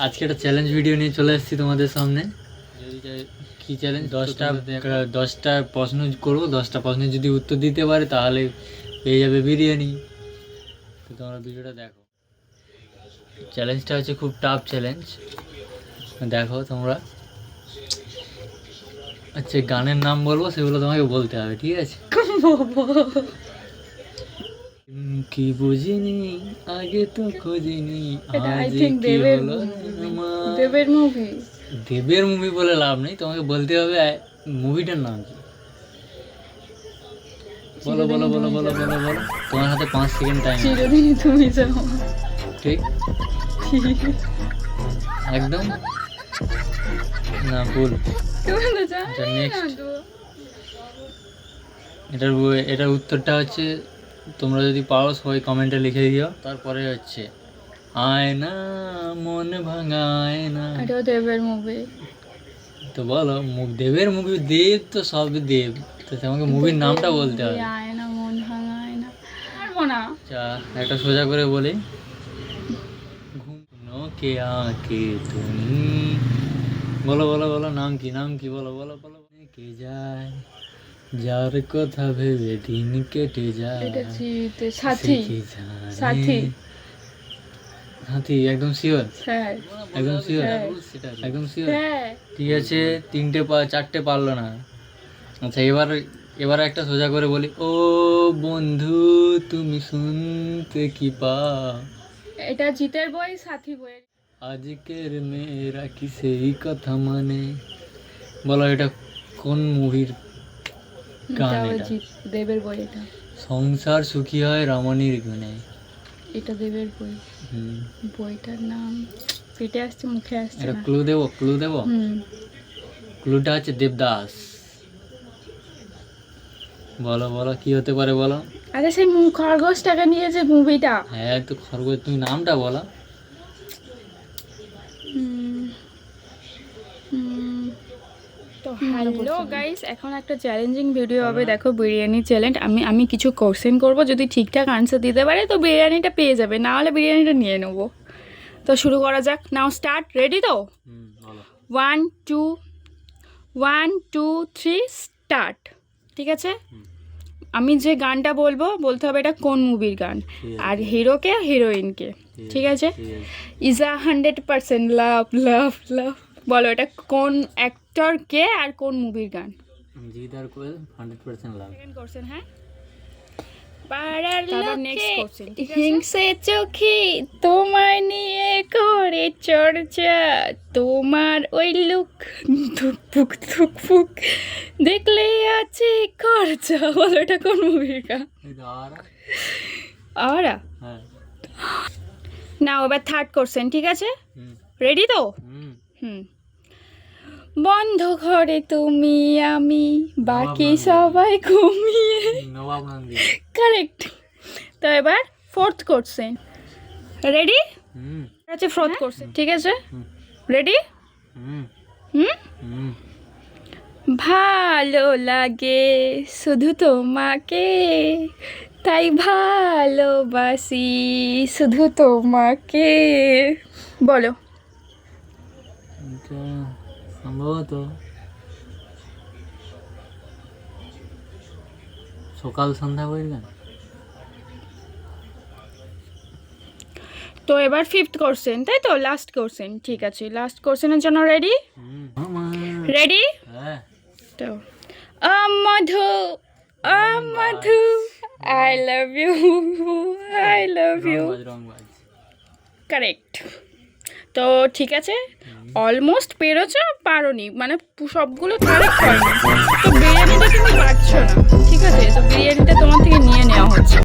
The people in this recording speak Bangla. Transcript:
আজকে একটা চ্যালেঞ্জ ভিডিও নিয়ে চলে এসেছি তোমাদের সামনে। কি চ্যালেঞ্জ? 10টা প্রশ্ন করবো, 10টা প্রশ্নের যদি উত্তর দিতে পারে তাহলে পেয়ে যাবে বিরিয়ানি। তো তোমরা ভিডিওটা দেখো। চ্যালেঞ্জটা হচ্ছে খুব টাফ চ্যালেঞ্জ, দেখো তোমরা। আচ্ছা, গানের নাম বলবো, সেগুলো তোমাকে বলতে হবে, ঠিক আছে? কি বুঝিনি আগে তো খুঁজিনি, দেবের মুভি বলে লাভ নেই, তোমাকে বলতে হবে মুভিটার নাম কি। বলো বলো বলো বলো বলো বলো, তোমার হাতে 5 সেকেন্ড টাইম। চিরদিনই তুমি যাও। ঠিক একদম না, ভুল। এটার উত্তরটা হচ্ছে, তোমরা যদি পারো সবাই কমেন্টে লিখে দিও। তারপরে হচ্ছে আয়না মন ভাঙা আয়না। এটা দেবের মুভি। তো বলো, দেবের মুভি, দেব তো সব দেব, তো তোমাকে মুভির নামটা বলতে হবে। আয়না মন ভাঙা আয়না, পারবো না। আচ্ছা, একটা সোজা করে বলি, ঘুমনো কে আঁকে তুমি। বলো বলো বলো, নাম কি, নাম কি, বলো বলো বলো। কে যায় যার কথা ভেবে দিন কেটে যায়। এটা সাথী। সাথী, সাথী, একদম শিওর? হ্যাঁ একদম শিওর, একদম শিওর। ঠিক আছে, 4টে পারলো না। আচ্ছা, এবার একটা সোজা করে বলি, ও বন্ধু তুমি শুনতে কি পাও। এটা জিতের বই, সাথী বই। আজকের মেয়েরা কি সেই কথা মানে। বলো, এটা কোন মুভির গান? এটা দেবের বই। এটা সংসার সুখী হয় রমণীর গুণে। এটা দেবের বই। বইটার নাম পেটে আসছে, মুখে আসছে এটা না। ক্লু দেবো, ক্লু দেবো। ক্লুটা হচ্ছে দেবদাস। বলো বলো, কি হতে পারে বলো। আরে সেই খরগোশটাকে নিয়ে যে মুভিটা। হ্যাঁ, তো খরগোশ, তুমি নামটা বলো। তো হ্যালো গাইস, এখন একটা চ্যালেঞ্জিং ভিডিও হবে। দেখো, বিরিয়ানি চ্যালেঞ্জ। আমি কিছু কোশ্চেন করব, যদি ঠিকঠাক আনসার দিতে পারে তো বিরিয়ানিটা পেয়ে যাবে, না হলে বিরিয়ানিটা নিয়ে নেবো। তো শুরু করা যাক। নাও স্টার্ট। রেডি তো? 1 2 3 স্টার্ট। ঠিক আছে, আমি যে গানটা বলবো বলতে হবে এটা কোন মুভির গান, আর হিরোকে হিরোইনকে। ঠিক আছে? ইজ আ 100% লাভ লাভ লাভ। বলো, এটা কোন অ্যাক্টর কে আর কোন মুভির গান? জিৎ আর কোয়েল, 100% লাভ। সেকেন্ড কোশ্চেন, হ্যাঁ। পাড়ার লোকে হিংসে চোখে তোমায় নিয়ে করে চর্চা, তোমার ওই লুক ধুকপুক ধুকপুক দেখলে আছে খরচা। বলো, এটা কোন মুভির গান? আরা না, এবার থার্ড কোশ্চেন। ঠিক আছে, রেডি তো? বন্ধ ঘরে তুমি আমি, বাকি সবাই ঘুমিয়ে। কারেক্ট। তো এবার ফোর্থ কোশ্চেন। রেডি? আছে ফোর্থ কোশ্চেন। ঠিক আছে, রেডি? ভালো লাগে শুধু তোমাকে, তাই ভালোবাসি শুধু তোমাকে। বলো। সম্ভবত সকাল সন্ধ্যা বইল না। তো এবার ফিফথ কোশ্চেন, তাই তো? Last question. ঠিক আছে, লাস্ট কোশ্চেনের জন্য রেডি? রেডি? তো Madhu, Madhu, I love you, I love you. Correct. তো ঠিক আছে, অলমোস্ট পেরোছো, পারোনি, মানে সবগুলো কারেক্ট হয়নি। তো বিরিয়ানিটা তুমি পারছো না। ঠিক আছে, তো বিরিয়ানিটা তোমার থেকে নিয়ে নেওয়া হচ্ছে।